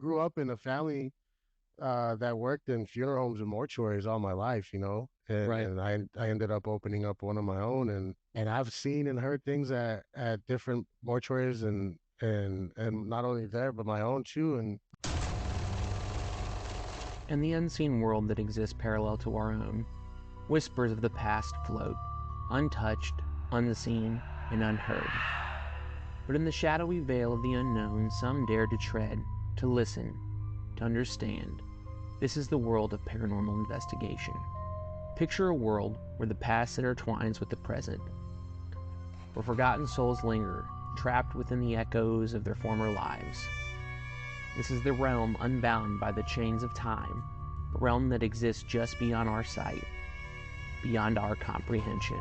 grew up in a family that worked in funeral homes and mortuaries all my life, and Right. I ended up opening up one of my own, and I've seen and heard things at different mortuaries and not only there but my own too, and In the unseen world that exists parallel to our own, whispers of the past float, untouched, unseen, and unheard. But in the shadowy veil of the unknown, some dare to tread, to listen, to understand. This is the world of paranormal investigation. Picture a world where the past intertwines with the present, where forgotten souls linger, trapped within the echoes of their former lives. This is the realm unbound by the chains of time, a realm that exists just beyond our sight, beyond our comprehension.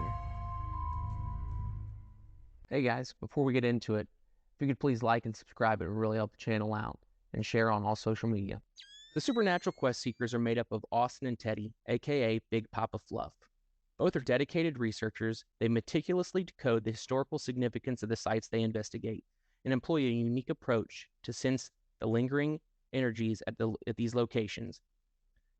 Hey guys, before we get into it, if you could please like and subscribe, it would really help the channel out, and share on all social media. The Supernatural Quest Seekers are made up of Austin and Teddy, aka Big Papa Fluff. Both are dedicated researchers. They meticulously decode the historical significance of the sites they investigate and employ a unique approach to sense the lingering energies at these locations.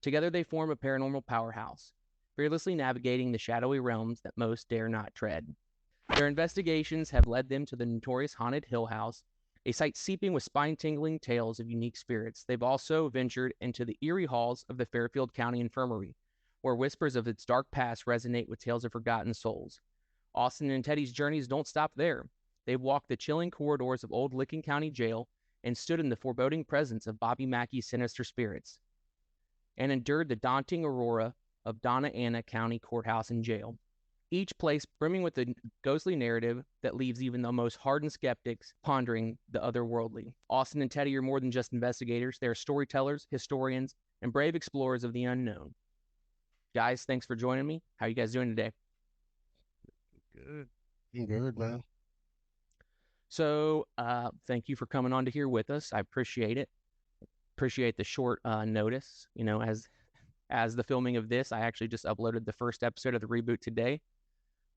Together, they form a paranormal powerhouse, fearlessly navigating the shadowy realms that most dare not tread. Their investigations have led them to the notorious Haunted Hill House, a site seeping with spine-tingling tales of unique spirits. They've also ventured into the eerie halls of the Fairfield County Infirmary, where whispers of its dark past resonate with tales of forgotten souls. Austin and Teddy's journeys don't stop there. They've walked the chilling corridors of old Licking County Jail and stood in the foreboding presence of Bobby Mackey's sinister spirits, and endured the daunting aurora of Donna Ana County Courthouse and Jail. Each place brimming with a ghostly narrative that leaves even the most hardened skeptics pondering the otherworldly. Austin and Teddy are more than just investigators. They are storytellers, historians, and brave explorers of the unknown. Guys, thanks for joining me. How are you guys doing today? good, good, man. So, thank you for coming on to here with us. I appreciate it. Appreciate the short notice. As the filming of this, I actually just uploaded the first episode of the reboot today.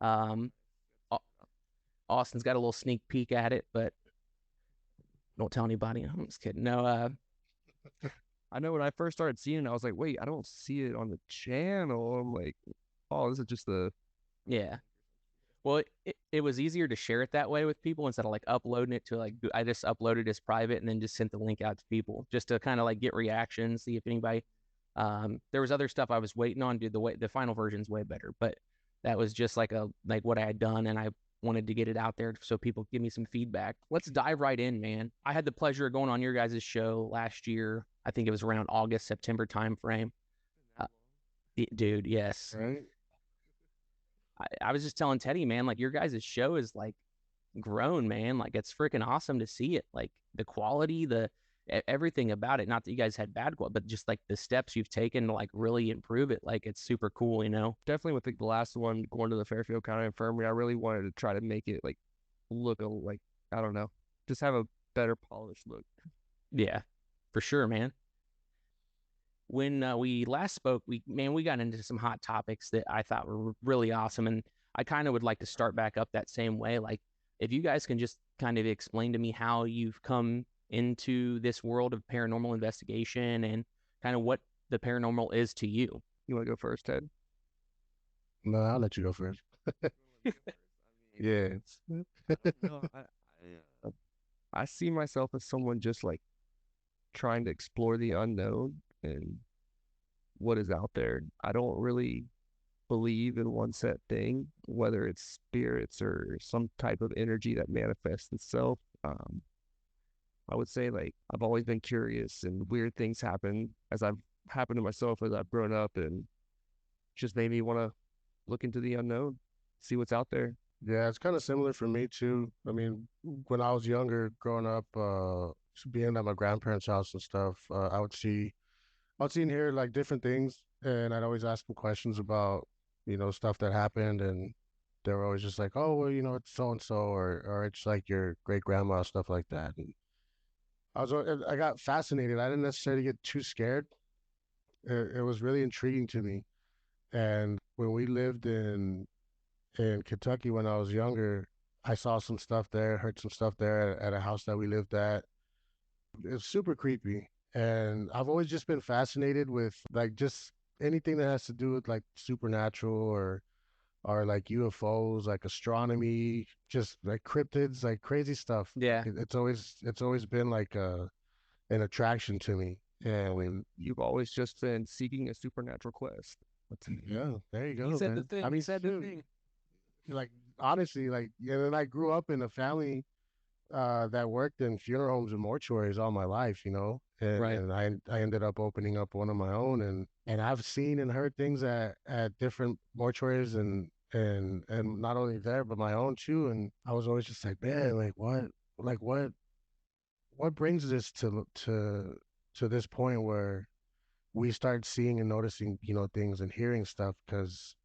Um, Austin's got a little sneak peek at it, but don't tell anybody. I'm just kidding. No, I know when I first started seeing it, I was like, wait, I don't see it on the channel. I'm like, oh, this is just the. yeah. Well, it was easier to share it that way with people instead of like uploading it to like, I just uploaded as private and then just sent the link out to people just to kind of like get reactions, see if anybody, there was other stuff I was waiting on, dude. The final version's way better, but that was just like what I had done, and I wanted to get it out there so people give me some feedback. Let's dive right in, man. I had the pleasure of going on your guys' show last year. I think it was around August, September timeframe. Uh, dude, yes. Right? I was just telling Teddy, man, like your guys' show is like grown, man. Like it's freaking awesome to see it. Like the quality, everything about it. Not that you guys had bad quality, but just like the steps you've taken to like really improve it. Like it's super cool, you know? Definitely with the last one going to the Fairfield County Infirmary, I really wanted to try to make it like look like, I don't know, just have a better polished look. Yeah, for sure, man. When we last spoke, we got into some hot topics that I thought were really awesome, and I kind of would like to start back up that same way. Like, if you guys can just kind of explain to me how you've come into this world of paranormal investigation and kind of what the paranormal is to you. You want to go first, Ted? No, I'll let you go first. Yeah. No, I see myself as someone just like trying to explore the unknown and what is out there. I don't really believe in one set thing, whether it's spirits or some type of energy that manifests itself. I would say like I've always been curious and weird things I've happened to myself as I've grown up and just made me want to look into the unknown, see what's out there. Yeah, it's kind of similar for me too. I mean, when I was younger, growing up, being at my grandparents' house and stuff, I would see and hear like different things, and I'd always ask them questions about, stuff that happened, and they were always just like, "Oh, well, it's so and so," or it's like your great grandma, stuff like that. And I got fascinated. I didn't necessarily get too scared. It was really intriguing to me. And when we lived in Kentucky when I was younger, I saw some stuff there, heard some stuff there at a house that we lived at. It's super creepy. And I've always just been fascinated with like just anything that has to do with like supernatural or like UFOs, like astronomy, just like cryptids, like crazy stuff. Yeah. It's always been like an attraction to me. And You've always just been seeking a supernatural quest. yeah, there you He go, said the man. I thing. He mean, said the shoot, thing. like honestly, like yeah, and I grew up in a family that worked in funeral homes and mortuaries all my life, and Right. I ended up opening up one of my own, and I've seen and heard things at different mortuaries and not only there but my own too, and I was always just like, man, like what brings this to this point where we start seeing and noticing, things and hearing stuff because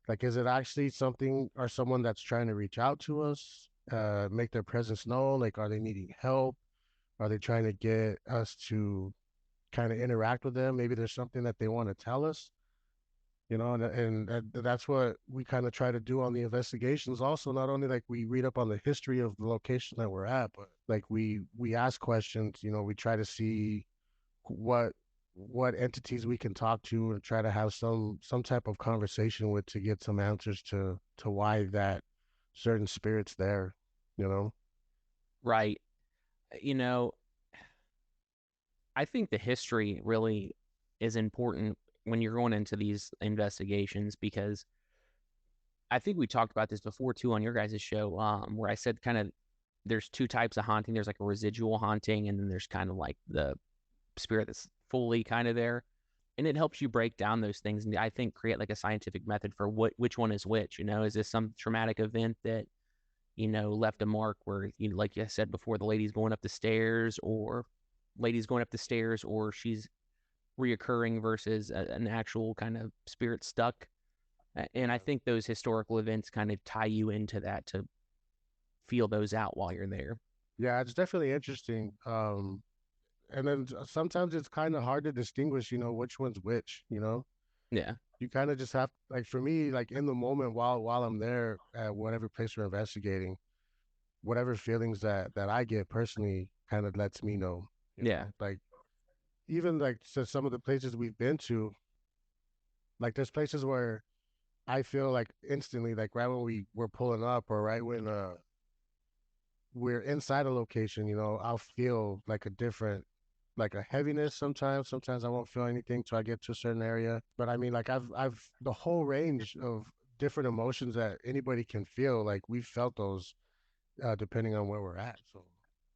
like, is it actually something or someone that's trying to reach out to us, make their presence known? Like, are they needing help? Are they trying to get us to kind of interact with them? Maybe there's something that they want to tell us, and that's what we kind of try to do on the investigations. Also, not only like we read up on the history of the location that we're at, but like we ask questions. We try to see what what entities we can talk to and try to have some type of conversation with to get some answers to why that certain spirit's there, you know? Right. You know, I think the history really is important when you're going into these investigations because I think we talked about this before too on your guys' show, where I said kind of there's two types of haunting. There's like a residual haunting, and then there's kind of like the spirit that's fully kind of there. And it helps you break down those things and I think create like a scientific method for which one is which. Is this some traumatic event that, left a mark where, like you said before, the lady's going up the stairs or she's reoccurring versus an actual kind of spirit stuck. And I think those historical events kind of tie you into that to feel those out while you're there. Yeah, it's definitely interesting. And then sometimes it's kind of hard to distinguish, which one's which, Yeah. You kind of just have like for me, like in the moment while I'm there at whatever place we're investigating, whatever feelings that I get personally kind of lets me know, Yeah. like even like so some of the places we've been to, like there's places where I feel like instantly, like right when we're pulling up or right when we're inside a location, I'll feel like a different like a heaviness sometimes. Sometimes I won't feel anything till I get to a certain area. But I mean like I've the whole range of different emotions that anybody can feel, like we've felt those depending on where we're at. So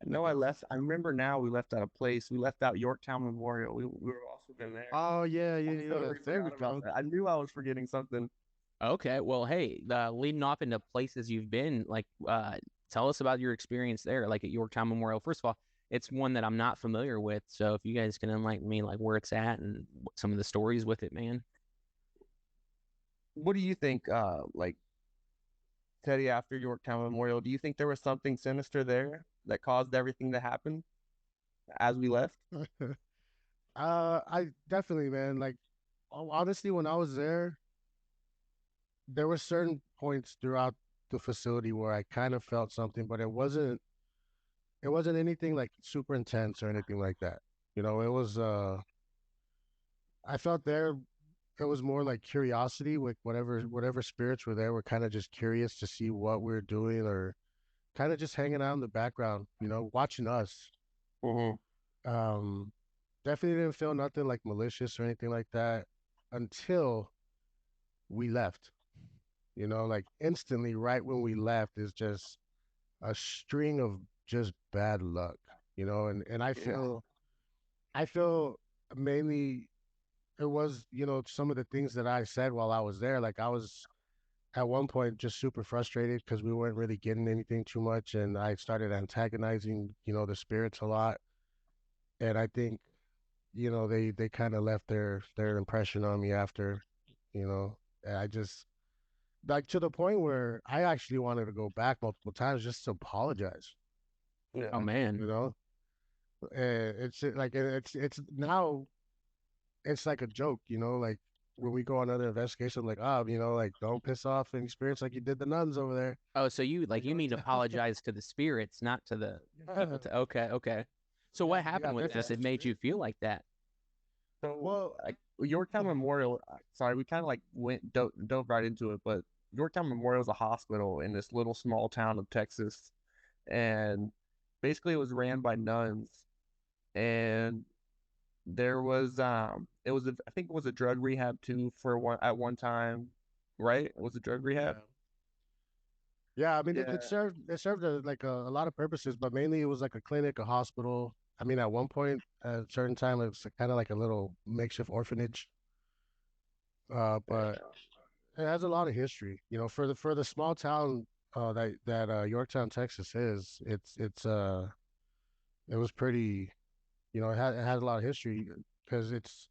I know I remember now we left out a place. We left out Yorktown Memorial. We were also been there. oh yeah, yeah, I yeah. totally There we forgot about go. that. I knew I was forgetting something. Okay. Well, hey, leading off into places you've been, like, tell us about your experience there, like at Yorktown Memorial. First of all, it's one that I'm not familiar with, so if you guys can enlighten me, like where it's at and some of the stories with it, man. What do you think, like Teddy, after Yorktown Memorial, do you think there was something sinister there that caused everything to happen as we left? I definitely, man, like honestly when I was there were certain points throughout the facility where I kind of felt something, but it wasn't anything like super intense or anything like that. It was I felt there it was more like curiosity with whatever spirits were there were kind of just curious to see what we are doing or kind of just hanging out in the background, watching us. Mm-hmm. Um Definitely didn't feel nothing like malicious or anything like that until we left. Like instantly right when we left is just a string of just bad luck, and Yeah. I feel mainly it was, some of the things that I said while I was there. Like I was at one point just super frustrated because we weren't really getting anything too much, and I started antagonizing, the spirits a lot. And I think, they kind of left their impression on me after, and I just like to the point where I actually wanted to go back multiple times just to apologize, Oh Yeah. man. you know. It's like it's now it's like a joke, like when we go on other investigations, I'm like, like don't piss off an experience like you did the nuns over Oh, so you there. mean apologize to the spirits, not to the people. Okay, okay. So what Yeah, happened with this? definitely. It made you feel like that. So, Well, like Yorktown Memorial, sorry, we kind of like dove right into it, but Yorktown Memorial is a hospital in this little small town of Texas, and basically it was ran by nuns, and there was it was I think it was a drug rehab too for one at one time, right? It was a drug rehab. yeah. Yeah, I mean, Yeah. it served like a lot of purposes, but mainly it was like a clinic, a hospital. I mean, at one point, at a certain time, it was kind of like a little makeshift orphanage. But it has a lot of history, you know, for the small town that Yorktown, Texas is. It was pretty, you know, it had a lot of history because it's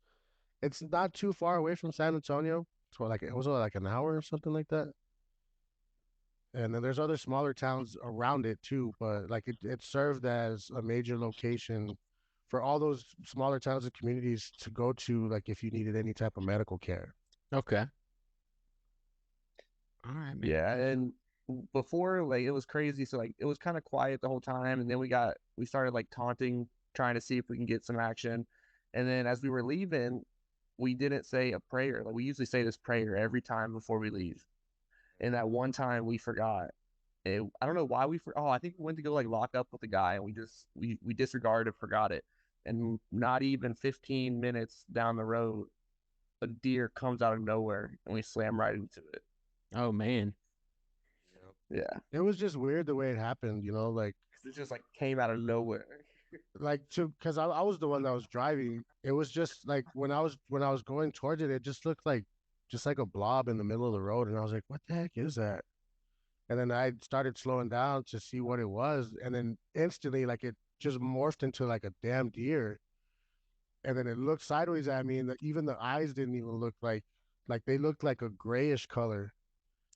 not too far away from San Antonio. So like it was like an hour or something like that. And then there's other smaller towns around it too, but like it served as a major location for all those smaller towns and communities to go to, like if you needed any type of medical care. Okay. All right, man. Yeah, and before like it was crazy, so like it was kind of quiet the whole time, and then we started like taunting, trying to see if we can get some action, and then as we were leaving, we didn't say a prayer. Like we usually say this prayer every time before we leave, and that one time we forgot. I don't know why oh, I think we went to go like lock up with the guy, and we disregarded, forgot it, and not even 15 minutes down the road, a deer comes out of nowhere, and we slam right into it. Oh man. Yeah. It was just weird the way it happened, you know, It just like came out of nowhere. like to because I was the one that was driving. It was just like when I was going towards it, it just looked like just like a blob in the middle of the road, and I was like, "What the heck is that?" And then I started slowing down to see what it was, and then instantly, like it just morphed into like a damn deer, and then it looked sideways at me, and even the eyes didn't even look like they looked like a grayish color.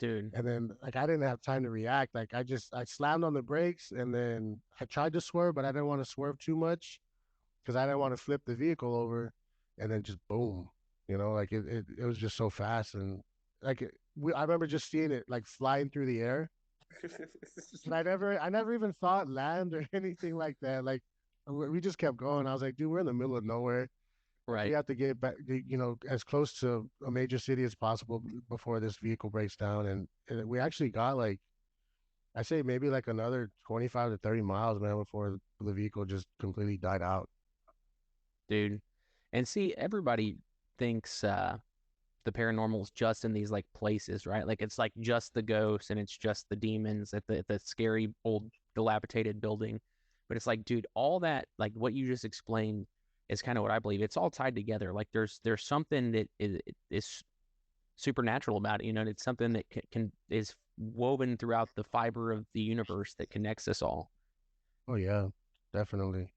Dude. And then like I didn't have time to react. Like I slammed on the brakes, and then I tried to swerve, but I didn't want to swerve too much because I didn't want to flip the vehicle over, and then just boom, you know, like it was just so fast, and like I remember just seeing it like flying through the air, and I never even thought land or anything like that. Like we just kept going. I was like, dude, we're in the middle of nowhere. We Right. have to get back, you know, as close to a major city as possible before this vehicle breaks down. And we actually got like, I say maybe like another 25 to 30 miles, man, before the vehicle just completely died out. Dude. And see, everybody thinks the paranormal is just in these like places, right? Like it's like just the ghosts and it's just the demons at the scary old dilapidated building. But it's like, dude, all that like what you just explained is kind of what I believe. It's all tied together. Like there's something that is supernatural about it. You know, it's something that can is woven throughout the fiber of the universe that connects us all. Oh yeah, definitely.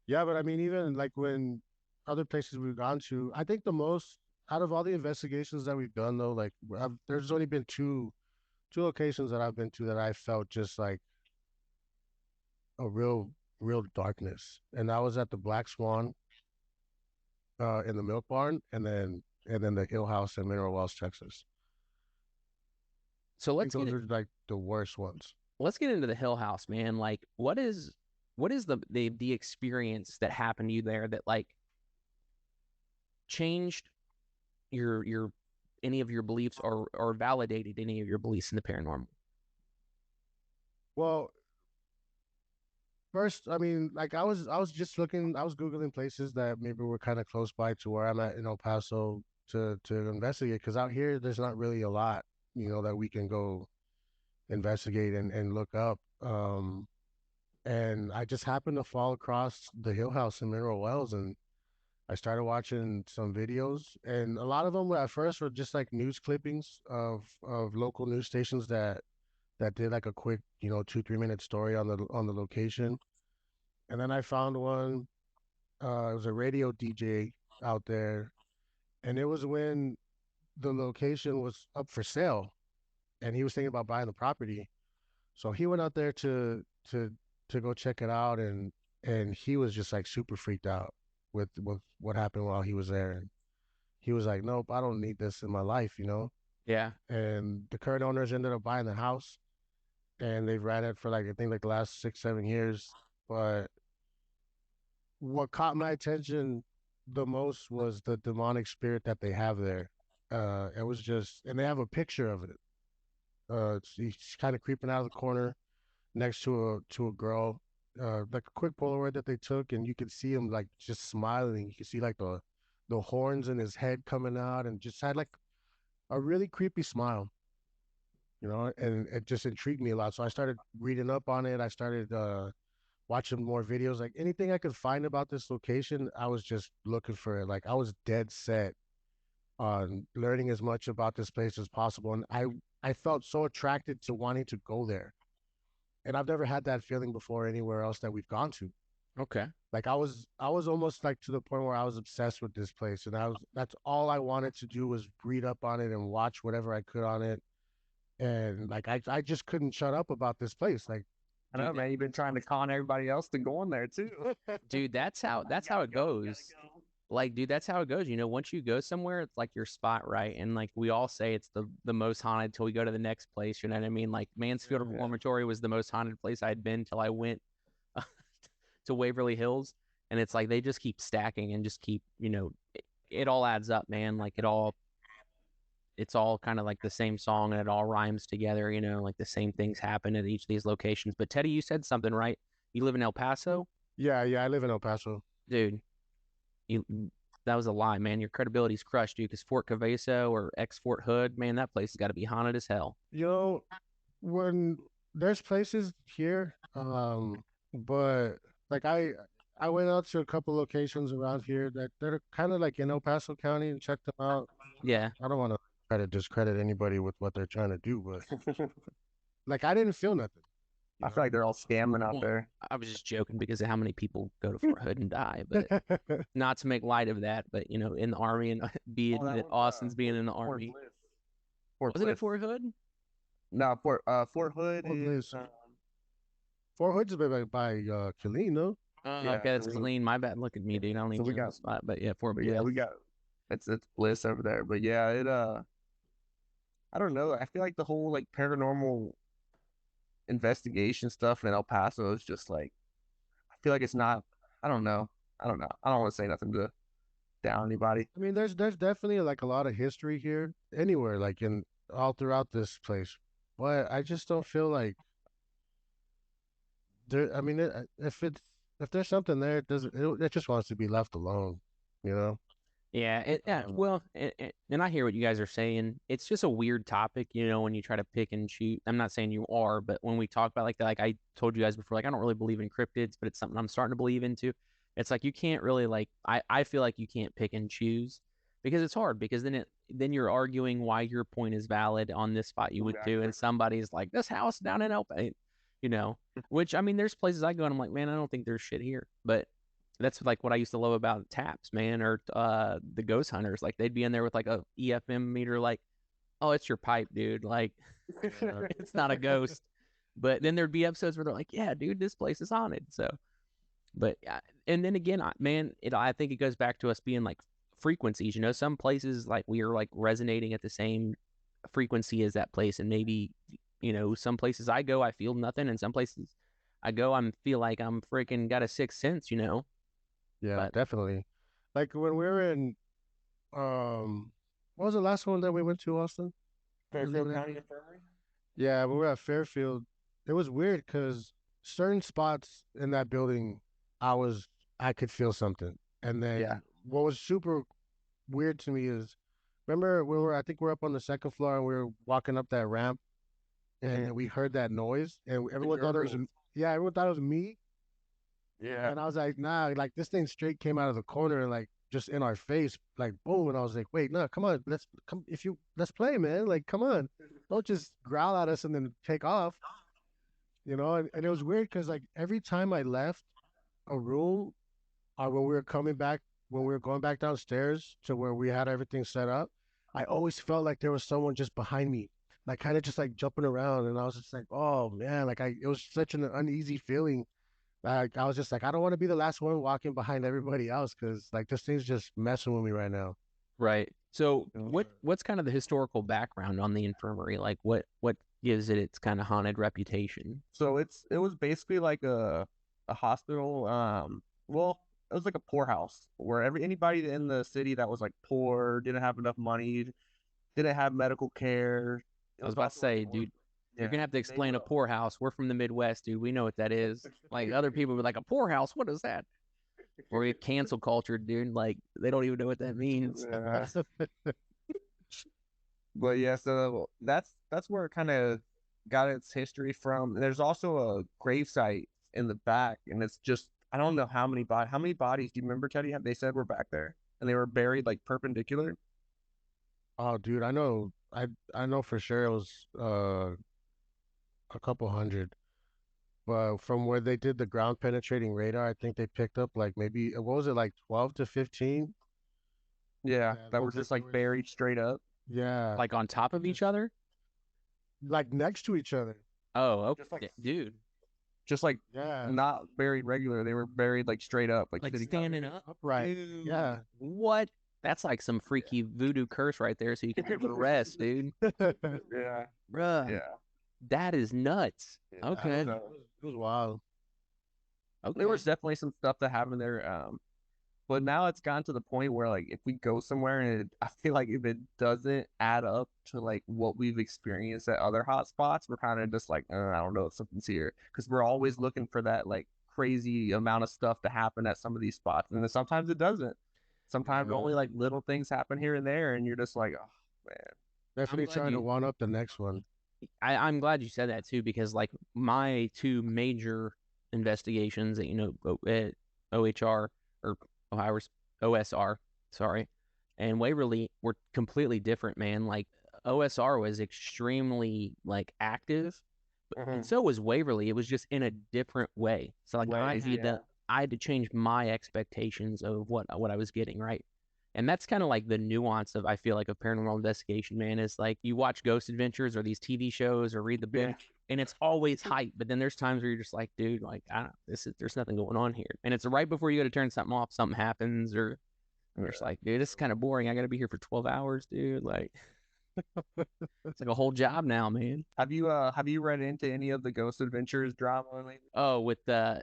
Yeah, but I mean, even like when other places we've gone to, I think the most out of all the investigations that we've done, though, like there's only been two locations that I've been to that I felt just like a real darkness, and that was at the Black Swan, in the Milk Barn, and then the Hill House in Mineral Wells, Texas. So I think those are like the worst ones. let's get into the Hill House, man. Like, what is the experience that happened to you there that like changed your any of your beliefs or validated any of your beliefs in the paranormal? Well, first, I mean, like I was just looking, I was googling places that maybe were kind of close by to where I'm at in El Paso to investigate, because out here there's not really a lot, you know, that we can go investigate and look up. And I just happened to fall across the Hill House in Mineral Wells, and I started watching some videos, and a lot of them at first were just like news clippings of local news stations that did like a quick, you know, 2 3 minute story on the location. And then I found one. It was a radio DJ out there, and it was when the location was up for sale, and he was thinking about buying the property. So he went out there to go check it out, and he was just like super freaked out with what happened while he was there. And he was like, "Nope, I don't need this in my life," you know. Yeah. And the current owners ended up buying the house, and they've ran it for like I think like the last 6 7 years. But what caught my attention the most was the demonic spirit that they have there. It was just, and they have a picture of it. He's kind of creeping out of the corner next to a girl, like a quick Polaroid that they took, and you could see him like just smiling. You could see like the horns in his head coming out, and just had like a really creepy smile, you know. And it just intrigued me a lot. So I started reading up on it. I started watching more videos. Like anything I could find about this location, I was just looking for it. Like I was dead set on learning as much about this place as possible, and I felt so attracted to wanting to go there. And I've never had that feeling before anywhere else that we've gone to. Okay. Like I was almost like to the point where I was obsessed with this place, and that's all I wanted to do was read up on it and watch whatever I could on it. And like I just couldn't shut up about this place. Like I know, Dude, man. You've been trying to con everybody else to go in there too. dude, that's how it goes. Like, dude, that's how it goes. You know, once you go somewhere, it's like your spot, right? And like we all say, it's the most haunted till we go to the next place. You know what I mean? Like Mansfield Yeah. Reformatory was the most haunted place I'd been till I went to Waverly Hills, and it's like they just keep stacking and just keep, it all adds up, man. Like it's all kind of like the same song and it all rhymes together. Like the same things happen at each of these locations. But Teddy, you said something, right? You live in El Paso, yeah, I live in El Paso. dude. You That was a lie, man. Your credibility's crushed, dude. Because Fort Caveso or ex Fort Hood, man, that place has got to be haunted as hell. You know, when there's places here, but like I went out to a couple locations around here that are kind of like in El Paso County and checked them out. Yeah, I don't want to try to discredit anybody with what they're trying to do, but like I didn't feel nothing. I feel like they're all scamming out well, there. I was just joking because of how many people go to Fort Hood and die, but not to make light of that. But in the army and being Oh, that that one's, Austin's being in the Fort army, Bliss. Fort was it at Bliss. Fort Hood? No, Fort Hood Fort is Bliss. Fort Hood's by Killeen, no? yeah. Okay, that's So clean. My bad. Look at me, dude. I don't so even we know the got, spot, but yeah, Fort but Bliss. yeah, we got it's Bliss over there. But yeah, I don't know. I feel like the whole like paranormal investigation stuff in El Paso is just like I feel like it's not. I don't know. I don't know. I don't want to say nothing to down anybody. I mean, there's definitely like a lot of history here, anywhere, like in all throughout this place. But I just don't feel like there. I mean, if there's something there, it just wants to be left alone, you know? Yeah. Well, and I hear what you guys are saying. It's just a weird topic, when you try to pick and choose. I'm not saying you are, but when we talk about like that, like I told you guys before, like I don't really believe in cryptids, but it's something I'm starting to believe into. It's like you can't really like I feel like you can't pick and choose because it's hard because then you're arguing why your point is valid on this spot you would do, and somebody's like this house down in El, you know, which I mean, there's places I go and I'm like, man, I don't think there's shit here, but that's like what I used to love about taps, man, or the ghost hunters. Like they'd be in there with like a EFM meter, like, oh, it's your pipe, dude. Like Yeah. it's not a ghost. But then there'd be episodes where they're like, yeah, dude, this place is haunted. So, but and then again, I think it goes back to us being like frequencies. Some places like we are like resonating at the same frequency as that place, and maybe some places I go, I feel nothing, and some places I go, feel like I'm freaking got a sixth sense. Yeah, But definitely. Like when we were in, what was the last one that we went to, Austin? Fairfield County Infirmary. Yeah, when we were at Fairfield, it was weird because certain spots in that building, I could feel something. And then Yeah. what was super weird to me is, remember I think we're up on the second floor and we were walking up that ramp and we heard that noise and everyone thought it was, yeah, everyone thought it was me. Yeah. And I was like, nah, like this thing straight came out of the corner and like just in our face, like boom. And I was like, wait, no, come on, let's play, man. Like, come on, don't just growl at us and then take off, you know? And it was weird because like every time I left a room or when we were going back downstairs to where we had everything set up, I always felt like there was someone just behind me, like kind of just like jumping around. And I was just like, oh man, it was such an uneasy feeling. Like I was just like, I don't want to be the last one walking behind everybody else because like this thing's just messing with me right now. right. So Yeah. what's kind of the historical background on the infirmary? Like what gives it its kind of haunted reputation? So it was basically like a hospital. Well, like a poorhouse where anybody in the city that was like poor, didn't have enough money, didn't have medical care. It I was was about to also like say, an dude, you're yeah. gonna have to They explain were a poorhouse. We're from the Midwest, dude. We know what that is. Like other people were like, a poorhouse, what is that? Or we cancel culture, dude. Like they don't even know what that means. yeah. But yeah, so that's where it kind of got its history from. There's also a gravesite in the back, and it's just I don't know how many bodies do you remember, Teddy? They said were back there, and they were buried like perpendicular. Oh, dude, I know for sure it was a couple hundred. But from where they did the ground penetrating radar, I think they picked up like maybe what was it, like 12 to 15? Yeah, Yeah, that were just like buried straight up, yeah, Like on top of each other. like next to each other. Oh, just like okay, dude. just like Yeah, not buried regular. They were buried like straight up, like Like sitting up. standing up. upright. Dude, Yeah. what? That's like some freaky voodoo curse right there. So you can have a rest, dude. Yeah, Bruh, yeah. that is nuts. Yeah, Okay, It was wild. there okay. was definitely some stuff that happened there. But now it's gotten to the point where like if we go somewhere and I feel like if it doesn't add up to like what we've experienced at other hot spots, we're kind of just like, I don't know if something's here because we're always looking for that like crazy amount of stuff to happen at some of these spots, and then sometimes it doesn't. Sometimes Yeah, only like little things happen here and there, and you're just like, oh man, I'm definitely glad trying to you. one up the next one. I'm glad you said that too because like my two major investigations at at OHR or Ohio OSR, sorry, and Waverly were completely different, man. Like OSR was extremely like active, and so was Waverly. It was just in a different way. So like ways, yeah. I had to change my expectations of what I was getting, right? And that's kind of like the nuance of I feel like of paranormal investigation, man, is like you watch Ghost Adventures or these TV shows or read the book, Yeah. and it's always hype. But then there's times where you're just like, dude, like I don't there's nothing going on here. And it's right before you go to turn something off, something happens, or you're just like, dude, this is kind of boring. I gotta be here for 12 hours, dude. Like it's like a whole job now, man. Have you read into any of the Ghost Adventures drama lately? Oh, with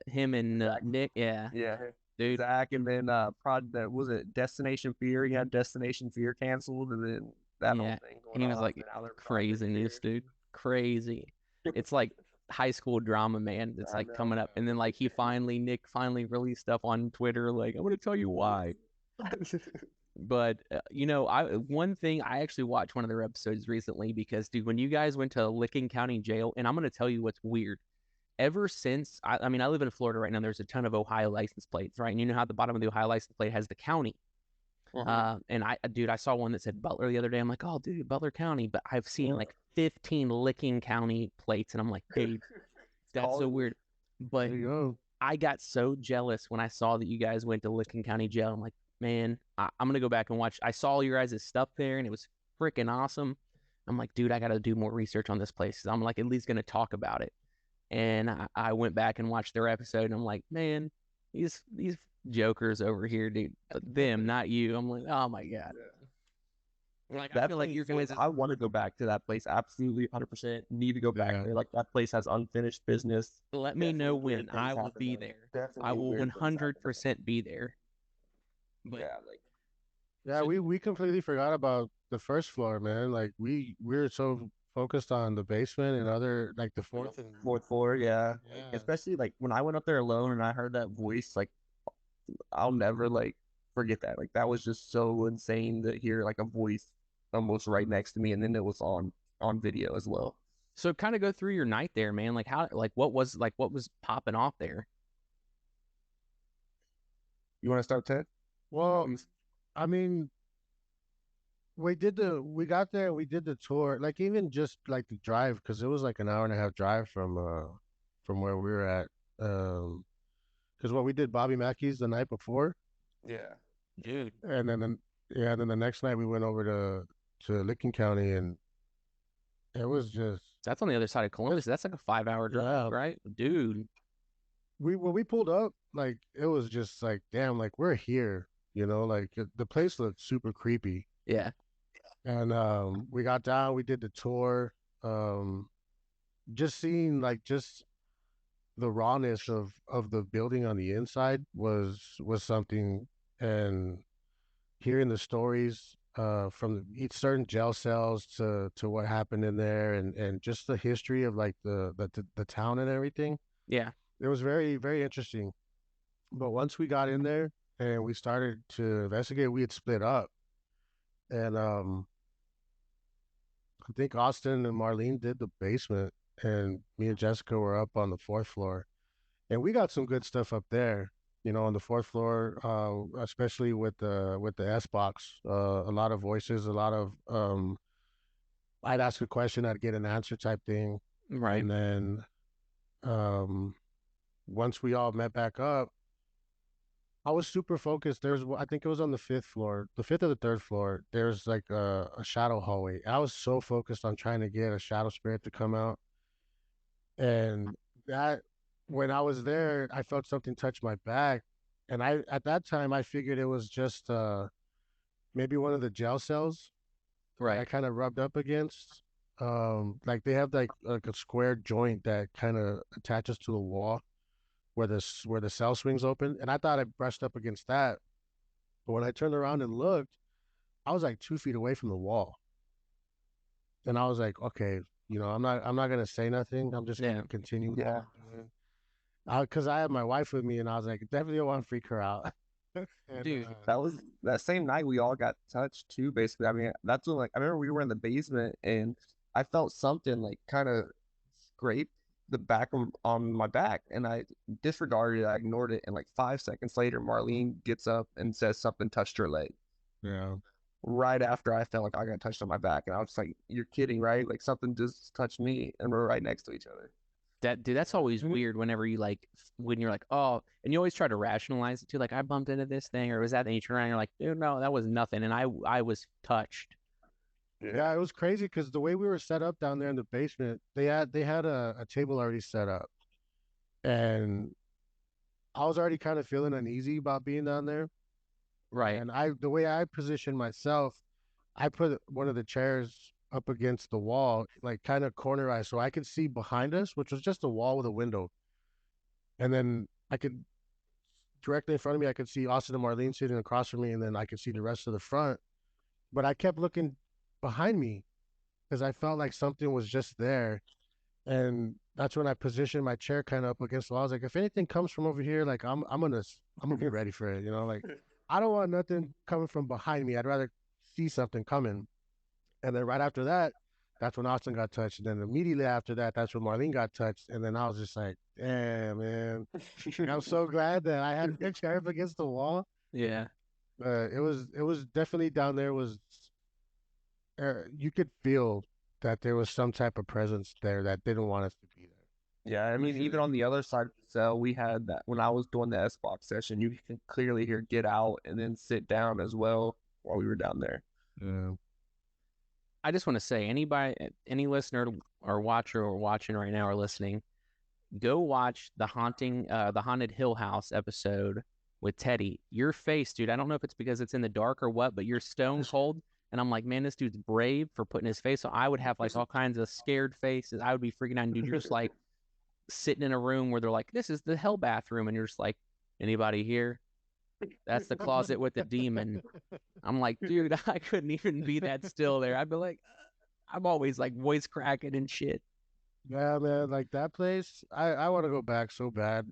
him and Nick, yeah, Yeah. dude, Zach, and then prod that was it Destination Fear. He had Destination Fear canceled, and then that whole yeah. thing And going he was off. like And now they're craziness, dude, crazy. It's like high school drama, man. It's I like know. coming up, and then like Nick finally released stuff on Twitter, like I'm gonna tell you why. But I one thing I actually watched one of their episodes recently because, dude, when you guys went to Licking County Jail, and I'm gonna tell you what's weird. Ever since I mean, I live in Florida right now. There's a ton of Ohio license plates, right? And you know how at the bottom of the Ohio license plate has the county. And dude, I saw one that said Butler the other day. I'm like, oh, dude, Butler County. But I've seen like 15 Licking County plates, and I'm like, dude, that's so weird. But There you go. I got so jealous when I saw that you guys went to Licking County Jail. I'm like, man, I'm gonna go back and watch. I saw your guys' stuff there, and it was freaking awesome. I'm like, dude, I got to do more research on this place. I'm like, at least gonna talk about it. And I went back and watched their episode, and I'm like, man, these jokers over here, dude, them, not you. I'm like, oh my god. Like I That feel like you're place, gonna. I want to go back to that place. Absolutely, 100%. Need to go back Yeah. there. Like that place has unfinished business. Let me know Definitely weird when things I will happen be there. there. I Definitely will weird things happen there. 100% be there. But Yeah, like Yeah, so we completely forgot about the first floor, man. Like we're so focused on the basement and other like the fourth and fourth floor. Yeah, like, yeah. especially like when I went up there alone and I heard that voice. Like I'll never like forget that. Like that was just so insane to hear like a voice almost right next to me, and then it was on video as well. so kind of go through your night there, man. Like how what was popping off there? You want to start, Ted? Well, I mean, we got there, we did the tour, like even just like the drive, because it was like an hour and a half drive from where we were at. Because what we did Bobby Mackey's the night before, Yeah. Dude, and yeah, then the next night we went over to Licking County, and it was just that's on the other side of Columbus. That's like a 5 hour drive, yeah. right? Dude. We when we pulled up, like it was just like damn, like we're here, like the place looked super creepy. Yeah. And we got down, we did the tour. Just seeing like just the rawness of the building on the inside was something, and hearing the stories from each certain jail cells to what happened in there, and just the history of like the town and everything. Yeah. It was very, very interesting. But once we got in there and we started to investigate, we had split up. And I think Austin and Marlene did the basement, and me and Jessica were up on the fourth floor. And we got some good stuff up there, on the fourth floor, especially with the S box. A lot of voices, a lot of I'd ask a question, I'd get an answer type thing. Right. And then um once we all met back up, I was super focused. I think it was on the fifth floor, the fifth or the third floor. There's like a shadow hallway. I was so focused on trying to get a shadow spirit to come out, and that when I was there, I felt something touch my back, and I at that time I figured it was just maybe one of the jail cells that I Right. kind of rubbed up against. Like they have like a square joint that kind of attaches to the wall where the cell swings open, and I thought I brushed up against that. But when I turned around and looked, I was like 2 feet away from the wall, and I was like, okay, I'm not gonna say nothing. I'm just Yeah. gonna continue. Yeah. Because I had my wife with me, and I was like, definitely don't want to freak her out. and Dude. That was that same night we all got touched too, basically. I mean, that's when like I remember we were in the basement and I felt something like kind of scrape the back on my back and I disregarded it, I ignored it, and like 5 seconds later Marlene gets up and says something touched her leg. yeah, Right after I felt like I got touched on my back. And I was like, you're kidding, right? Like something just touched me and we're right next to each other. That's always weird whenever you like when you're like, oh, and you always try to rationalize it too, like I bumped into this thing or was that, and you turn around and you're like, dude, no, that was nothing, and I was touched. yeah, it was crazy because the way we were set up down there in the basement, they had a table already set up, and I was already kind of feeling uneasy about being down there. Right. And the way I positioned myself, I put one of the chairs up against the wall, like kind of cornerized, so I could see behind us, which was just a wall with a window. And then I could directly in front of me, I could see Austin and Marlene sitting across from me, and then I could see the rest of the front. But I kept looking behind me because I felt like something was just there. And that's when I positioned my chair kind of up against the wall. I was like, if anything comes from over here, like I'm gonna be ready for it. Like I don't want nothing coming from behind me. I'd rather see something coming. And then right after that, that's when Austin got touched. And then immediately after that, that's when Marlene got touched. And then I was just like, damn, man. I'm so glad that I had my chair up against the wall. Yeah. It was definitely down there was you could feel that there was some type of presence there that didn't want us to be there. Yeah, I mean, even on the other side of the cell, we had that when I was doing the S box session, you can clearly hear get out and then sit down as well while we were down there. Yeah. I just want to say, anybody, any listener or watcher or watching right now or listening, go watch the Haunted Hill House episode with Teddy. Your face, dude, I don't know if it's because it's in the dark or what, but you're stone cold. And I'm like, man, this dude's brave for putting his face on. I would have like all kinds of scared faces. I would be freaking out. And dude, you're just like sitting in a room where they're like, this is the hell bathroom. And you're just like, anybody here? That's the closet with the demon. I'm like, dude, I couldn't even be that still there. I'd be like, I'm always like voice cracking and shit. Yeah, man, like that place, I want to go back so bad.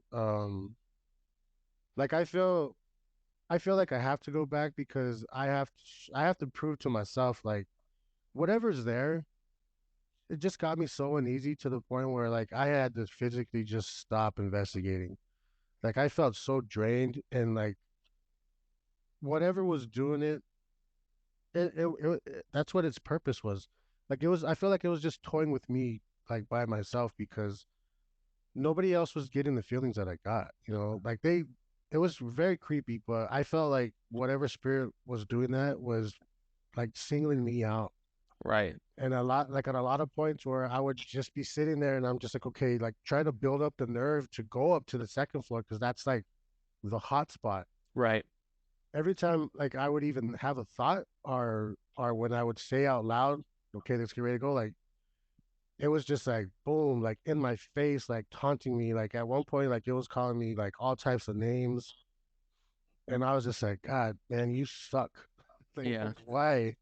Like I feel like I have to go back because I have to prove to myself like whatever's there, it just got me so uneasy to the point where like I had to physically just stop investigating. Like I felt so drained, and like whatever was doing that's what its purpose was. Like it was, I feel like it was just toying with me like by myself because nobody else was getting the feelings that I got. Like it was very creepy, but I felt like whatever spirit was doing that was like singling me out. Right. And like at a lot of points where I would just be sitting there and I'm just like, okay, like try to build up the nerve to go up to the second floor because that's like the hot spot. Right. Every time like I would even have a thought or when I would say out loud, okay, let's get ready to go, like it was just like boom, like in my face, like taunting me. Like at one point, like it was calling me like all types of names, and I was just like, God, man, you suck. Like, Yeah. why?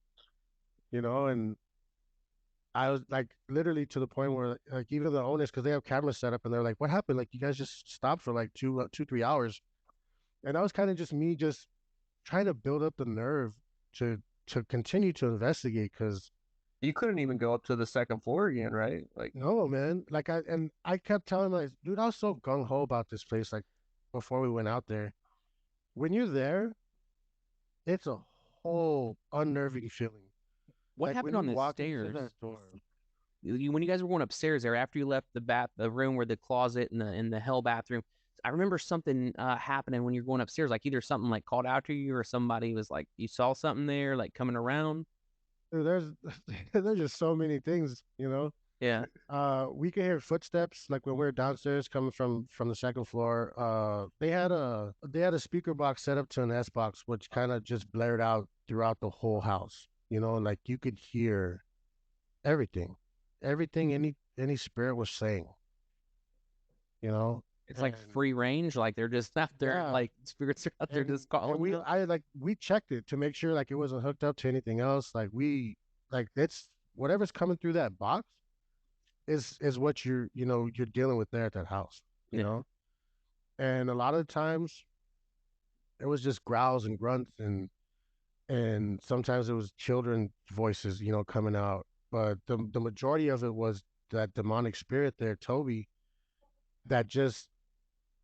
And I was like literally to the point where like even the owners, because they have cameras set up, and they're like, "What happened? Like you guys just stopped for like 3 hours," and that was kind of just me just trying to build up the nerve to continue to investigate. Because You couldn't even go up to the second floor again, right? Like, no, man, like I kept telling my dude, I was so gung ho about this place. Like before we went out there, when you're there, it's a whole unnerving feeling. What Like when happened you on the walk into stairs? that door, When you guys were going upstairs there after you left the room where the closet and the hell bathroom, I remember something happening when you're going upstairs, like either something like called out to you or somebody was like you saw something there like coming around. there's there's just so many things. Yeah. We could hear footsteps like when we were downstairs coming from the second floor. They had a speaker box set up to an S box, which kind of just blared out throughout the whole house. Like you could hear everything, everything any spirit was saying. You know, It's like and free range, like they're just out there, yeah, like spirits are out there and just calling we you. I like we checked it to make sure like it wasn't hooked up to anything else. Like it's whatever's coming through that box is what you're dealing with there at that house. You Yeah. know, and a lot of the times it was just growls and grunts and sometimes it was children voices coming out, but the majority of it was that demonic spirit there, Toby, that just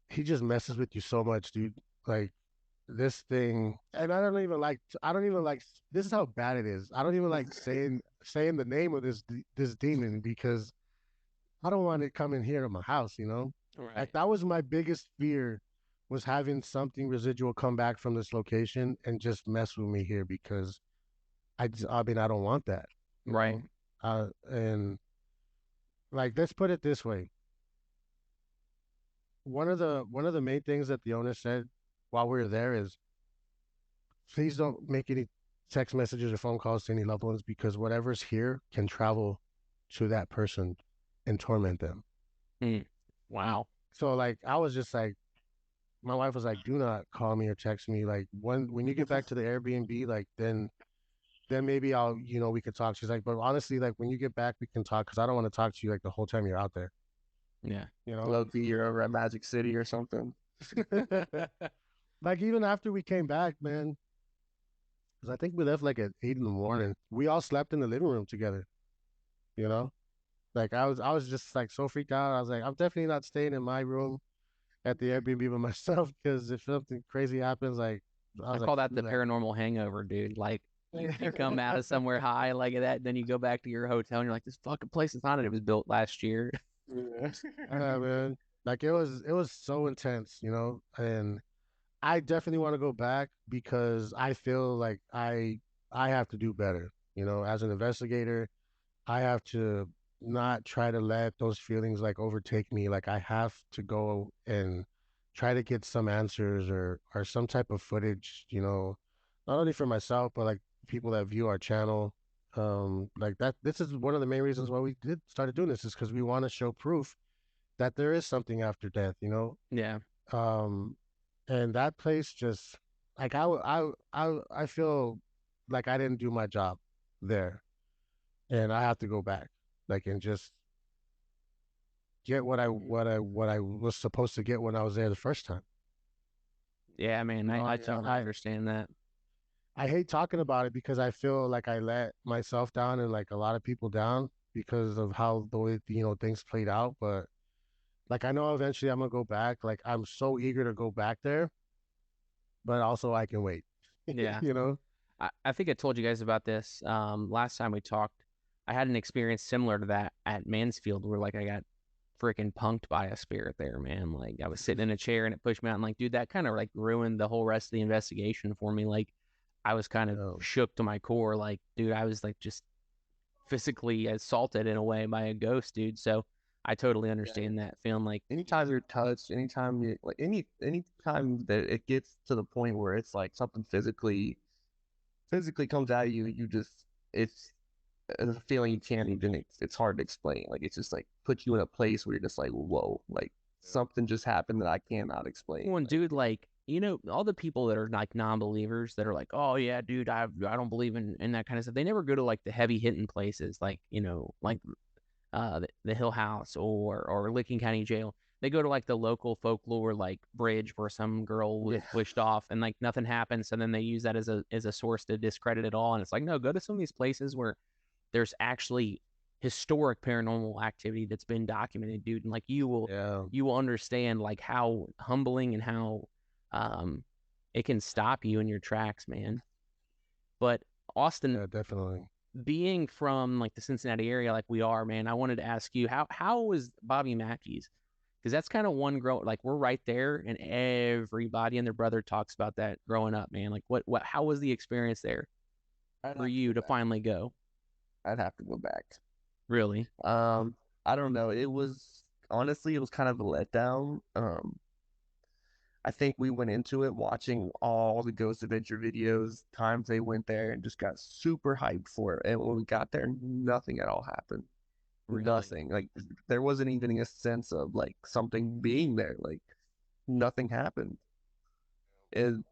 he just messes with you so much, dude. Like this thing, and I don't even like this is how bad it is. I don't even like saying the name of this demon because I don't want it coming here to my house. Like Right. that was my biggest fear, was having something residual come back from this location and just mess with me here because I mean I don't want that, you Right. know. And like let's put it this way. One of the main things that the owner said while we were there is please don't make any text messages or phone calls to any loved ones because whatever's here can travel to that person and torment them. Mm. Wow. So like I was just like my wife was like, "Do not call me or text me. Like when you get back to the Airbnb, like then maybe we could talk." She's like, "But honestly, like when you get back, we can talk because I don't want to talk to you like the whole time you're out there." Yeah. You know, low key, you're over at Magic City or something. like even after we came back, man, because I think we left like at 8 in the morning. We all slept in the living room together. You know, like I was just like so freaked out. I was like, I'm definitely not staying in my room at the Airbnb by myself because if something crazy happens, like I I was like, call that screw the that. paranormal hangover, dude. Like you come out of somewhere high like that, then you go back to your hotel and you're like, this fucking place is haunted. It was built last year. Yeah. Yeah, man. Like it was so intense. And I definitely want to go back because I feel like I have to do better. As an investigator, I have to not try to let those feelings like overtake me. Like I have to go and try to get some answers or some type of footage, not only for myself but like people that view our channel. Like that this is one of the main reasons why we did started doing this is because we want to show proof that there is something after death. Yeah. Um and that place just like I feel like I didn't do my job there and I have to go back, like, and just get what I was supposed to get when I was there the first time. Yeah, man. You know, I totally I understand that. I hate talking about it because I feel like I let myself down and like a lot of people down because of how the way things played out. But like I know eventually I'm gonna go back. Like I'm so eager to go back there, but also I can wait. Yeah. you know? I think I told you guys about this last time we talked. I had an experience similar to that at Mansfield where like I got freaking punked by a spirit there, man. Like I was sitting in a chair and it pushed me out and like, dude, that kind of like ruined the whole rest of the investigation for me. Like I was kind of Um, shook to my core. Like, dude, I was like just physically assaulted in a way by a ghost, dude. So I totally Yeah. understand that feeling like, Anytime you're touched, anytime you like anytime that it gets to the point where it's like something physically comes out of you, you just it's a feeling you can't even, it's hard to explain. Like, it's just like put you in a place where you're just like, whoa, like something just happened that I cannot explain. One Like, dude, like, all the people that are like non-believers that are like, oh yeah, dude, I don't believe in that kind of stuff. They never go to like the heavy hitting places, like like the Hill House or Licking County Jail. They go to like the local folklore like bridge where some girl was yeah, wished off and like nothing happens, so then they use that as a source to discredit it all. And it's like, no, go to some of these places where there's actually historic paranormal activity that's been documented, dude, and like Yeah, you will understand like how humbling and how um it can stop you in your tracks, man. But Austin, yeah, definitely. being from like the Cincinnati area like we are, man, I wanted to ask you how was Bobby Mackey's? Because that's kind of one grow, like we're right there, and everybody and their brother talks about that growing up, man. Like what how was the experience there I'd for have to go you to back. finally go? I'd have to go back. Really? Um, I don't know. It was honestly, it was kind of a letdown. I think we went into it watching all the Ghost Adventure videos, times they went there, and just got super hyped for it. And when we got there, nothing at all happened. Really? Nothing. Like, there wasn't even a sense of like something being there. Like, nothing happened. And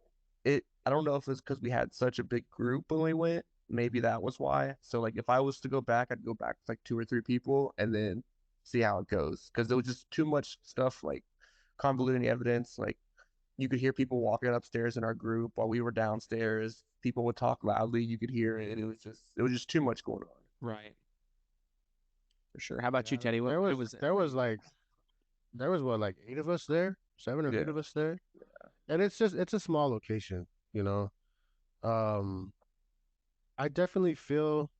I don't know if it's because we had such a big group when we went. Maybe that was why. So like, if I was to go back, I'd go back with like 2 or 3 people and then see how it goes. Because there was just too much stuff, like convoluting evidence. Like, you could hear people walking upstairs in our group while we were downstairs. People would talk loudly. You could hear it. It was just too much going on. Right. For sure. How about you, Yeah, Teddy? there What was was it there for was you? like there was what, like 8 of us there, 7 or 8 Yeah. of us there, and it's a small location, you know. Um, I definitely feel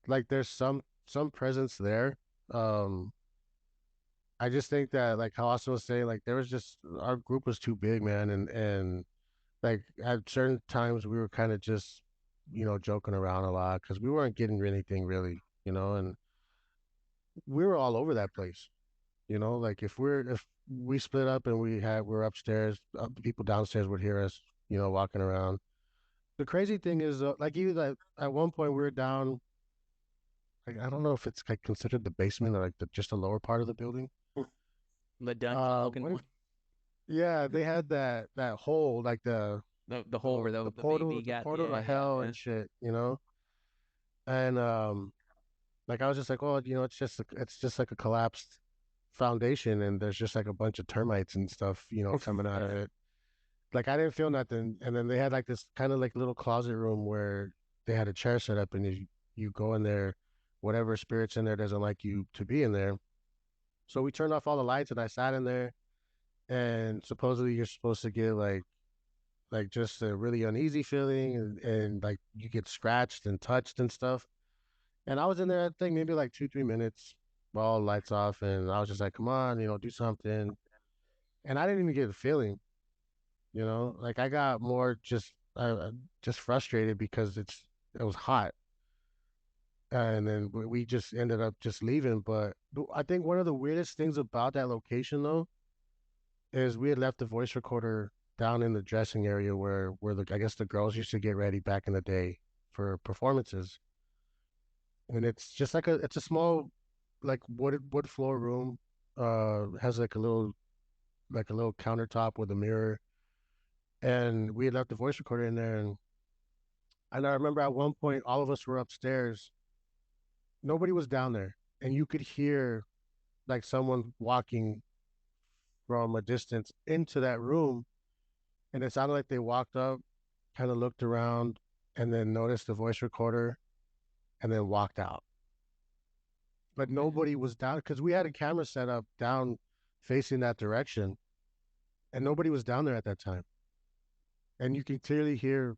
like there's some presence there. Um, I just think that like how Austin was saying, like there was just our group was too big, man, and like at certain times we were kind of just joking around a lot because we weren't getting anything really, and we were all over that place. Like if we split up and we're upstairs, people downstairs would hear us, walking around. The crazy thing is, like even like at one point we were down, like I don't know if it's like considered the basement or like just the lower part of the building. The dungeon looking What if, one. yeah, they had that hole, like The hole where the the baby the got, portal to yeah, yeah, hell yeah. and shit, and like I was just like, oh, it's just like a collapsed foundation, and there's just like a bunch of termites and stuff, coming out of Yeah. it. Like I didn't feel nothing, and then they had like this kind of like little closet room where they had a chair set up, and you go in there, whatever spirit's in there doesn't like you to be in there. So we turned off all the lights, and I sat in there, and supposedly you're supposed to get like just a really uneasy feeling, and like you get scratched and touched and stuff. And I was in there, I think maybe like 2, 3 minutes, all lights off, and I was just like, come on, do something. And I didn't even get a feeling, like I got more just frustrated because it was hot, and then we just ended up just leaving. But I think one of the weirdest things about that location though is we had left the voice recorder down in the dressing area where I guess the girls used to get ready back in the day for performances. And it's just like it's a small like wood floor room. Has like a little countertop with a mirror. And we had left the voice recorder in there, and I remember at one point all of us were upstairs. Nobody was down there. And you could hear like someone walking from a distance into that room. And it sounded like they walked up, kind of looked around, and then noticed the voice recorder and then walked out. But nobody was down because we had a camera set up down facing that direction, and nobody was down there at that time. And you can clearly hear,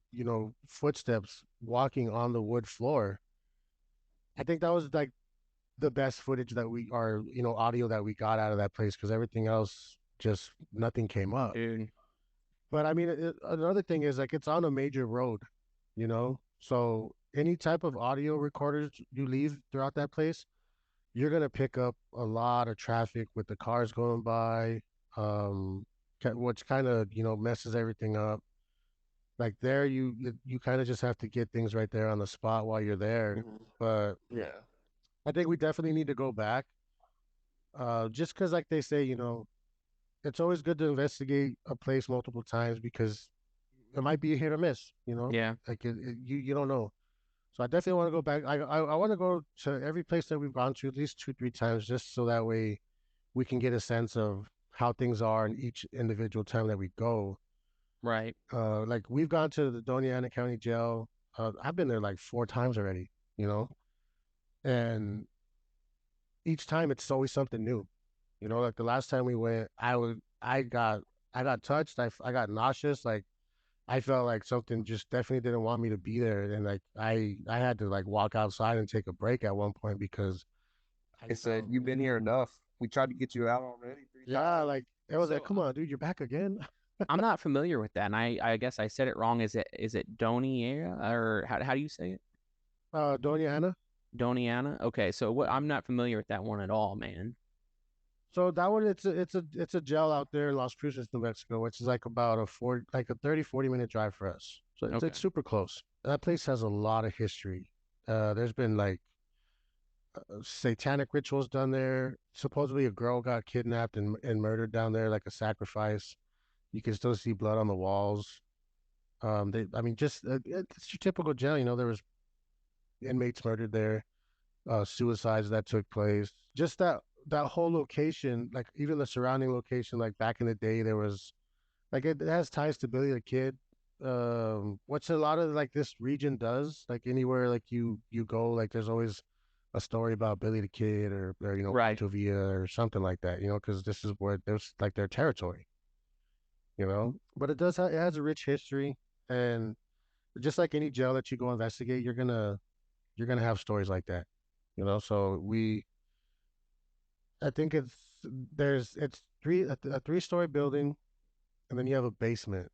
footsteps walking on the wood floor. I think that was like the best footage that we are, audio that we got out of that place because everything else just nothing came up. Dude. But I mean, another thing is like it's on a major road, so any type of audio recorders you leave throughout that place, you're gonna pick up a lot of traffic with the cars going by, which kind of messes everything up. Like there, you kind of just have to get things right there on the spot while you're there. But yeah, I think we definitely need to go back. Just because, like they say, it's always good to investigate a place multiple times because it might be a hit or miss. Yeah. Like you don't know. So I definitely want to go back. I want to go to every place that we've gone to at least 2, 3 times, just so that way we can get a sense of how things are in each individual time that we go. Right. Like we've gone to the Doña Ana County Jail. I've been there like 4 times already, and each time it's always something new. Like the last time we went, I got touched. I got nauseous. Like I felt like something just definitely didn't want me to be there, and like I had to like walk outside and take a break at one point because I I said, felt "You've been here enough. We tried to get you out already 3 times." yeah, like it was like, So come on, dude, you're back again. I'm not familiar with that, and I guess I said it wrong. Is it Doniera, or how do you say it? Doña Ana. Doniana? Okay, so what I'm not familiar with that one at all, man. So that one, it's a jail out there in Las Cruces, New Mexico, which is like about a 30, 40 minute drive for us. So it's Okay. super close. That place has a lot of history. There's been like satanic rituals done there. Supposedly a girl got kidnapped and murdered down there, like a sacrifice. You can still see blood on the walls. I mean, just it's your typical jail. There was inmates murdered there, suicides that took place. Just that whole location, like even the surrounding location, like back in the day, there was like it has ties to Billy the Kid. What's a lot of like this region does, like anywhere like you go, like there's always a story about Billy the Kid or Right. Pancho Villa or something like that, because this is where there's like their territory. But it has a rich history, and just like any jail that you go investigate, you're gonna have stories like that. So I think it's a 3-story building, and then you have a basement.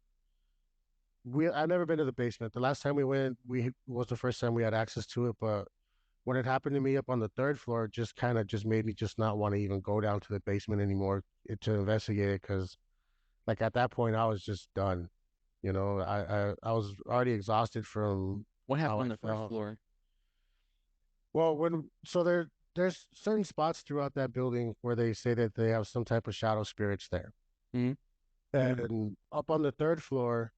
I've never been to the basement. The last time we went, we was the first time we had access to it. But when it happened to me up on the third floor, just kind of just made me just not want to even go down to the basement anymore to investigate it because, like at that point, I was just done. I was already exhausted from What how happened I on the first felt. floor? Well, there's certain spots throughout that building where they say that they have some type of shadow spirits there. Hmm. And up on the third floor,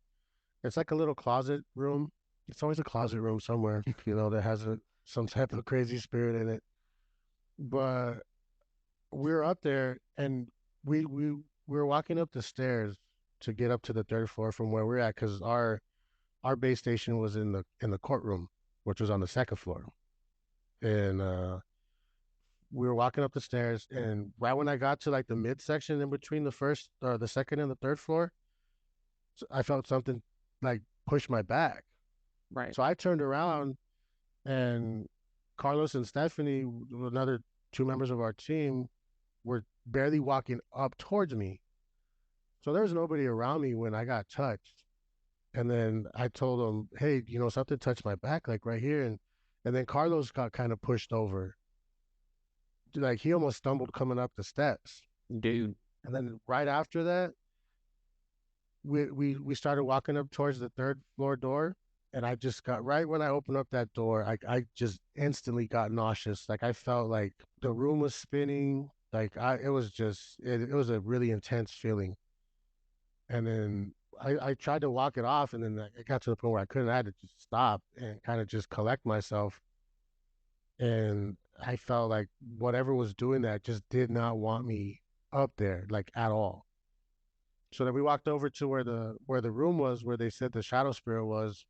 it's like a little closet room. It's always a closet room somewhere, that has some type of crazy spirit in it. But we were up there and we were walking up the stairs to get up to the third floor from where we're at because our base station was in the courtroom, which was on the second floor. And we were walking up the stairs, and right when I got to like the midsection in between the first or the second and the third floor, I felt something like push my back. Right. So I turned around, and Carlos and Stephanie, another 2 members of our team, were barely walking up towards me. So there was nobody around me when I got touched. And then I told them, hey, something touched my back, like right here. And then Carlos got kind of pushed over. Like he almost stumbled coming up the steps. Dude. And then right after that, we started walking up towards the third floor door. And I just got right when I opened up that door, I just instantly got nauseous. Like I felt like the room was spinning. Like it was it was a really intense feeling. And then I tried to walk it off, and then it got to the point where I couldn't. I had to just stop and kind of just collect myself. And I felt like whatever was doing that just did not want me up there, like at all. So then we walked over to where the room was, where they said the shadow spirit was.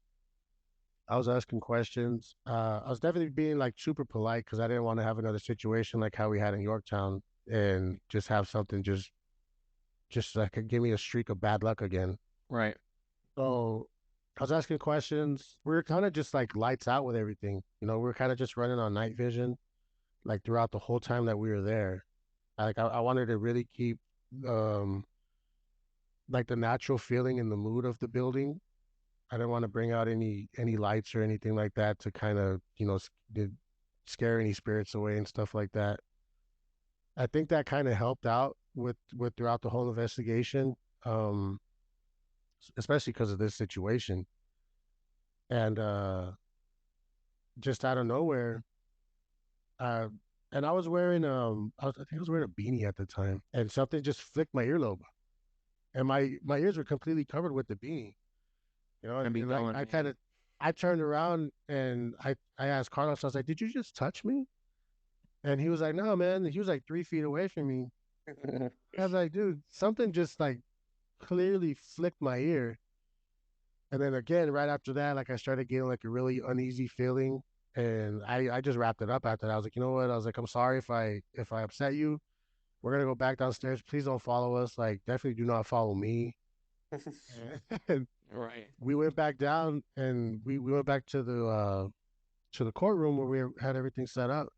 I was asking questions. I was definitely being like super polite because I didn't want to have another situation like how we had in Yorktown and just have something just like give me a streak of bad luck again. Right. So I was asking questions. We were kind of just like lights out with everything. We were kind of just running on night vision, like throughout the whole time that we were there. I wanted to really keep um like the natural feeling and the mood of the building. I didn't want to bring out any lights or anything like that to kind of scare any spirits away and stuff like that. I think that kind of helped out with throughout the whole investigation. Um, especially because of this situation. And just out of nowhere, uh, and I was wearing I think I was wearing a beanie at the time, and something just flicked my earlobe, and my ears were completely covered with the beanie. You know, I be and going, I man. kind of I turned around and I asked Carlos, I was like, "Did you just touch me?" And he was like, "No, man." He was like 3 feet away from me. I was like, "Dude, something just like clearly flicked my ear." And then again, right after that, like I started getting like a really uneasy feeling, and I just wrapped it up after that. I was like, you know what? I was like, I'm sorry if I upset you. We're gonna go back downstairs. Please don't follow us. Like, definitely do not follow me. And Right. we went back down, and we went back to the courtroom where we had everything set up.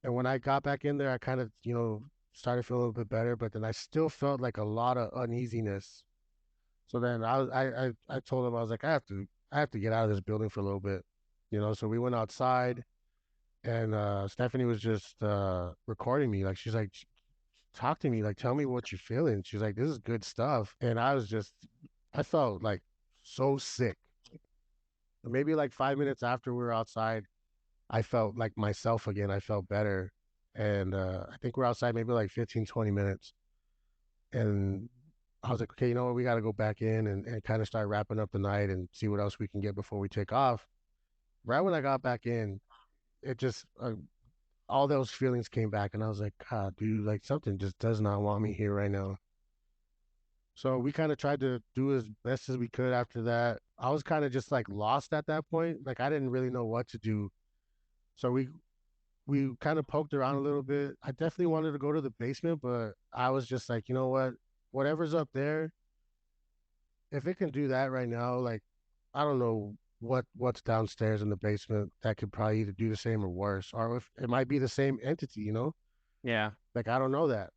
And when I got back in there, I kind of started feeling a little bit better, but then I still felt like a lot of uneasiness. So then I told him, I was like, I have to get out of this building for a little bit, So we went outside, and Stephanie was just recording me. Like, she's like, talk to me, like, tell me what you're feeling. She's like, this is good stuff. And I felt like so sick. Maybe like 5 minutes after we were outside, I felt like myself again. I felt better. And I think we're outside maybe like 15, 20 minutes. And I was like, okay, you know what? We got to go back in and kind of start wrapping up the night and see what else we can get before we take off. Right when I got back in, it just, all those feelings came back. And I was like, God, dude, like something just does not want me here right now. So we kind of tried to do as best as we could after that. I was kind of just like lost at that point. Like, I didn't really know what to do. So we kind of poked around a little bit. I definitely wanted to go to the basement, but I was just like, you know what? Whatever's up there, if it can do that right now, like I don't know what's downstairs in the basement that could probably either do the same or worse, or if it might be the same entity. Yeah. Like I don't know that.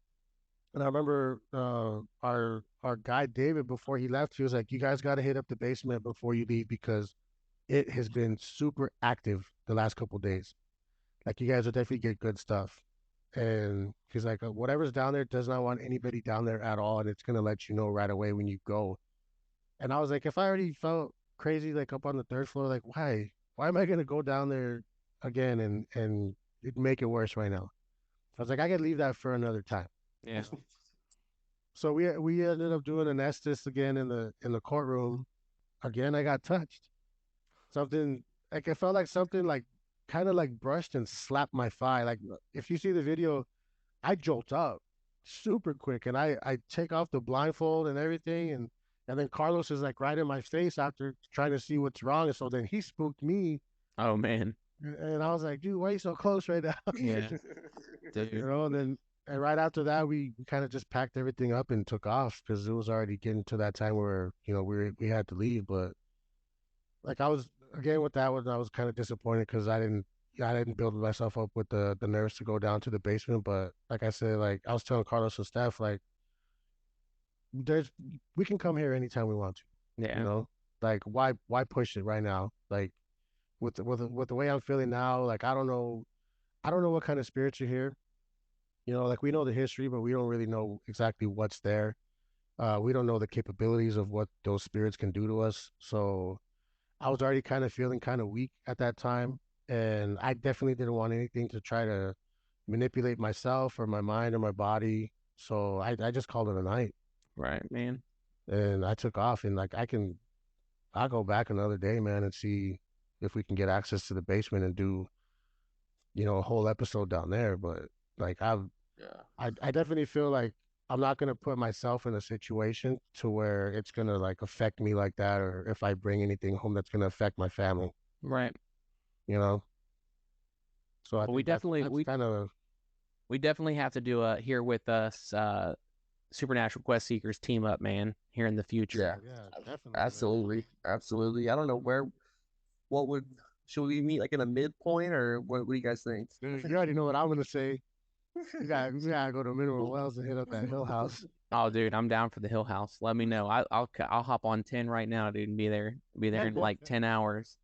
And I remember our guy David before he left, he was like, "You guys got to hit up the basement before you leave because it has been super active the last couple of days. Like you guys will definitely get good stuff." And he's like, "Whatever's down there does not want anybody down there at all, and it's gonna let you know right away when you go." And I was like, if I already felt crazy like up on the third floor, like why? Why am I gonna go down there again and it make it worse right now? I was like, I could leave that for another time. Yeah. So we ended up doing an Estes again in the courtroom. Again, I got touched. Something like it felt like something like kind of like brushed and slapped my thigh. Like if you see the video, I jolt up super quick and I take off the blindfold and everything and then Carlos is like right in my face after trying to see what's wrong. And so then he spooked me Oh man. and I was like, dude, why are you so close right now? Yeah. Dude. And then and right after that we kind of just packed everything up and took off because it was already getting to that time where, we had to leave. But like I was again with that one, I was kind of disappointed because I didn't build myself up with the nerves to go down to the basement. But like I said, like I was telling Carlos and Steph, like there's we can come here anytime we want to, you Yeah. know. Like why push it right now? Like with the way I'm feeling now, like I don't know what kind of spirits are here. Like we know the history, but we don't really know exactly what's there. We don't know the capabilities of what those spirits can do to us. So I was already kind of feeling kind of weak at that time, and I definitely didn't want anything to try to manipulate myself or my mind or my body. So I just called it a night, Right, man. and I took off. And like I'll go back another day, man, and see if we can get access to the basement and do a whole episode down there. But like Yeah. I definitely feel like I'm not gonna put myself in a situation to where it's gonna like affect me like that, or if I bring anything home that's gonna affect my family. Right. You know. So I Well, we think definitely that's we kind of we definitely have to do a here with us Supernatural Quest Seekers team up, man, here in the future. Yeah, yeah, definitely, man. absolutely, absolutely. I don't know what would, should we meet like in a midpoint or what do you guys think? Dude, you already know what I'm gonna say. We gotta go to Mineral Wells and hit up that Hill House. Oh, dude, I'm down for the Hill House. Let me know. I'll hop on 10 right now, dude, and be there in like 10 hours.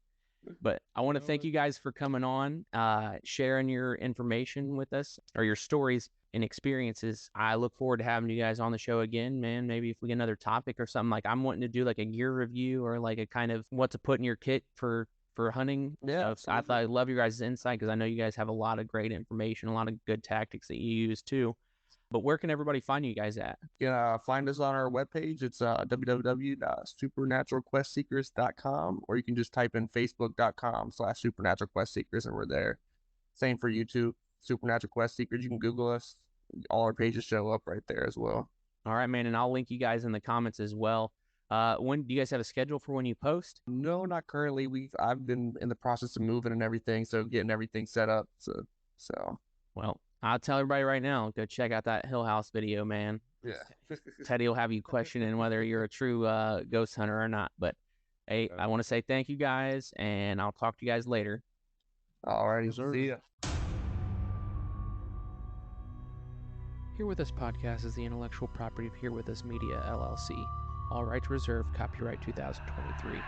But I want to thank you guys for coming on, sharing your information with us or your stories. and experiences. I look forward to having you guys on the show again, man. Maybe if we get another topic or something, like I'm wanting to do like a gear review or like a kind of what to put in your kit for hunting. Yeah, So I love your guys' insight, because I know you guys have a lot of great information, a lot of good tactics that you use too. But where can everybody find you guys at? You can find us on our webpage. It's www.supernaturalquestseekers.com, or you can just type in facebook.com/supernaturalquestseekers, and we're there. Same for YouTube, Supernatural Quest Seekers. You can Google us. All our pages show up right there as well. All right, man, and I'll link you guys in the comments as well. When do you guys have a schedule for when you post? No, not currently. I've been in the process of moving and everything, so getting everything set up. So Well, I'll tell everybody right now, go check out that Hill House video, man. yeah. Teddy will have you questioning whether you're a true ghost hunter or not. But hey, I want to say thank you guys, and I'll talk to you guys later. Alrighty, sir. see ya. Here With Us podcast is the intellectual property of Here With Us Media, LLC. All rights reserved, copyright 2023.